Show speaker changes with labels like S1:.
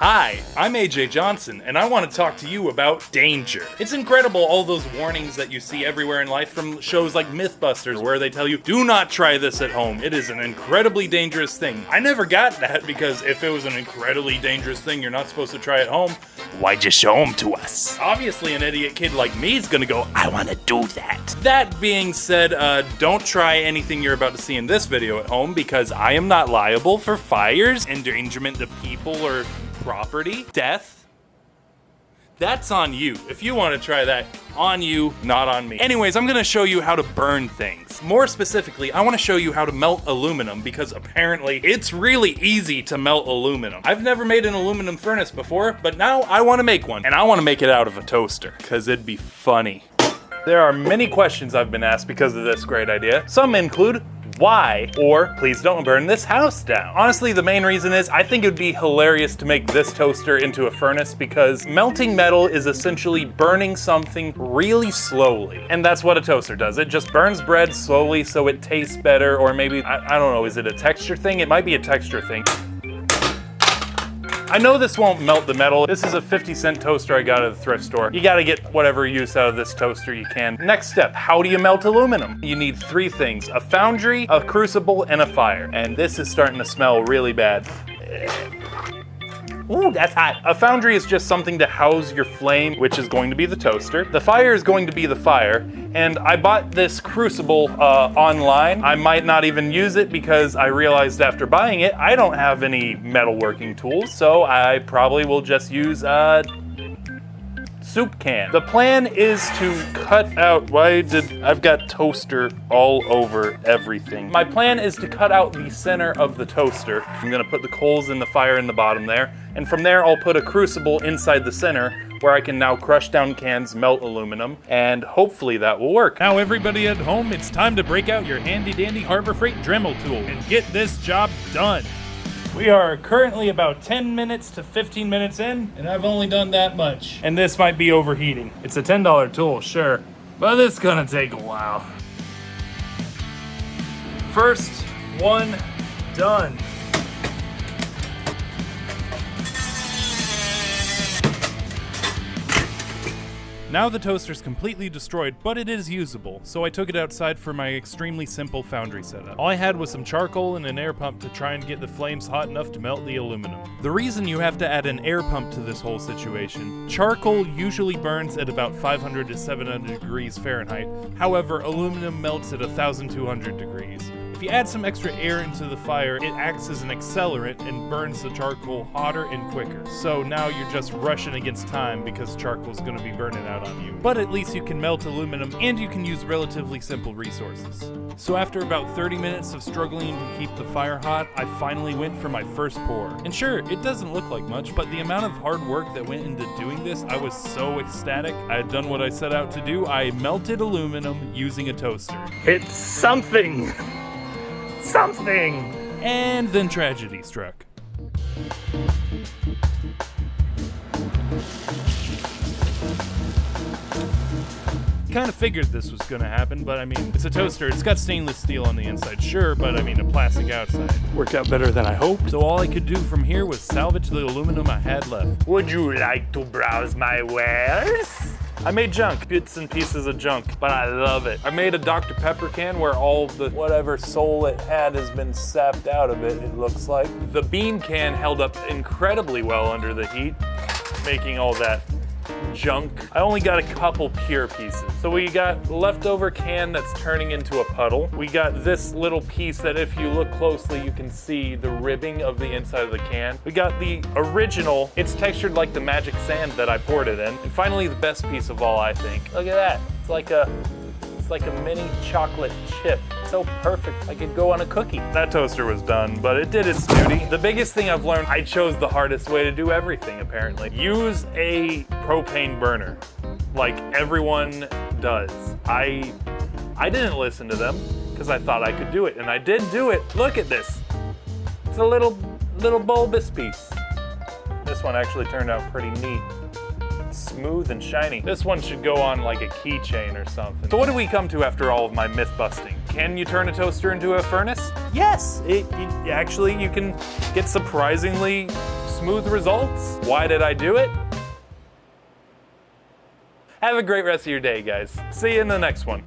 S1: Hi, I'm AJ Johnson, and I want to talk to you about danger. It's incredible all those warnings that you see everywhere in life from shows like Mythbusters, where they tell you, do not try this at home. It is an incredibly dangerous thing. I never got that, because if it was an incredibly dangerous thing you're not supposed to try at home, why'd you show them to us? Obviously, an idiot kid like me is gonna go, I want to do that. That being said, don't try anything you're about to see in this video at home, because I am not liable for fires, endangerment to people, or property, death. That's on you. If you want to try that, on you, not on me. Anyways, I'm gonna show you how to burn things. More specifically, I want to show you how to melt aluminum, because apparently it's really easy to melt aluminum. I've never made an aluminum furnace before, but now I want to make one, and I want to make it out of a toaster, because it'd be funny. There are many questions I've been asked because of this great idea. Some include, why? Or, please don't burn this house down. Honestly, the main reason is I think it would be hilarious to make this toaster into a furnace, because melting metal is essentially burning something really slowly. And that's what a toaster does. It just burns bread slowly so it tastes better, or maybe, I don't know, is it a texture thing? It might be a texture thing. I know this won't melt the metal. This is a 50-cent toaster I got at the thrift store. You gotta get whatever use out of this toaster you can. Next step, how do you melt aluminum? You need 3 things: a foundry, a crucible, and a fire. And this is starting to smell really bad. Ooh, that's hot. A foundry is just something to house your flame, which is going to be the toaster. The fire is going to be the fire. And I bought this crucible online. I might not even use it, because I realized after buying it, I don't have any metalworking tools. So I probably will just use a soup can. The plan is to cut out, I've got toaster all over everything. My plan is to cut out the center of the toaster. I'm gonna put the coals in the fire in the bottom there, and from there I'll put a crucible inside the center where I can now crush down cans, melt aluminum, and hopefully that will work.
S2: Now everybody at home, it's time to break out your handy dandy Harbor Freight Dremel tool and get this job done. We are currently about 10 minutes to 15 minutes in, and I've only done that much. And this might be overheating. It's a $10 tool, sure, but it's gonna take a while. First one done. Now the toaster's completely destroyed, but it is usable, so I took it outside for my extremely simple foundry setup. All I had was some charcoal and an air pump to try and get the flames hot enough to melt the aluminum. The reason you have to add an air pump to this whole situation: charcoal usually burns at about 500 to 700 degrees Fahrenheit, however aluminum melts at 1,200 degrees. If you add some extra air into the fire, it acts as an accelerant and burns the charcoal hotter and quicker. So now you're just rushing against time, because charcoal's gonna be burning out on you. But at least you can melt aluminum, and you can use relatively simple resources. So after about 30 minutes of struggling to keep the fire hot, I finally went for my first pour. And sure, it doesn't look like much, but the amount of hard work that went into doing this, I was so ecstatic. I had done what I set out to do. I melted aluminum using a toaster. It's something! Something! And then tragedy struck. Kind of figured this was gonna happen, but I mean, it's a toaster. It's got stainless steel on the inside, sure, but I mean, a plastic outside.
S1: Worked out better than I hoped.
S2: So all I could do from here was salvage the aluminum I had left.
S1: Would you like to browse my wares? I made junk, bits and pieces of junk, but I love it. I made a Dr. Pepper can where all the whatever soul it had has been sapped out of it looks like. The bean can held up incredibly well under the heat, making all that junk. I only got a couple pure pieces. So we got leftover can that's turning into a puddle. We got this little piece that if you look closely, you can see the ribbing of the inside of the can. We got the original, it's textured like the magic sand that I poured it in. And finally, the best piece of all, I think. Look at that. It's like a mini chocolate chip. So perfect, I could go on a cookie. That toaster was done, but it did its duty. The biggest thing I've learned, I chose the hardest way to do everything, apparently. Use a propane burner, like everyone does. I didn't listen to them, because I thought I could do it, and I did do it. Look at this. It's a little bulbous piece. This one actually turned out pretty neat. Smooth and shiny. This one should go on like a keychain or something. So what do we come to after all of my myth busting? Can you turn a toaster into a furnace? Yes, actually you can get surprisingly smooth results. Why did I do it? Have a great rest of your day, guys. See you in the next one.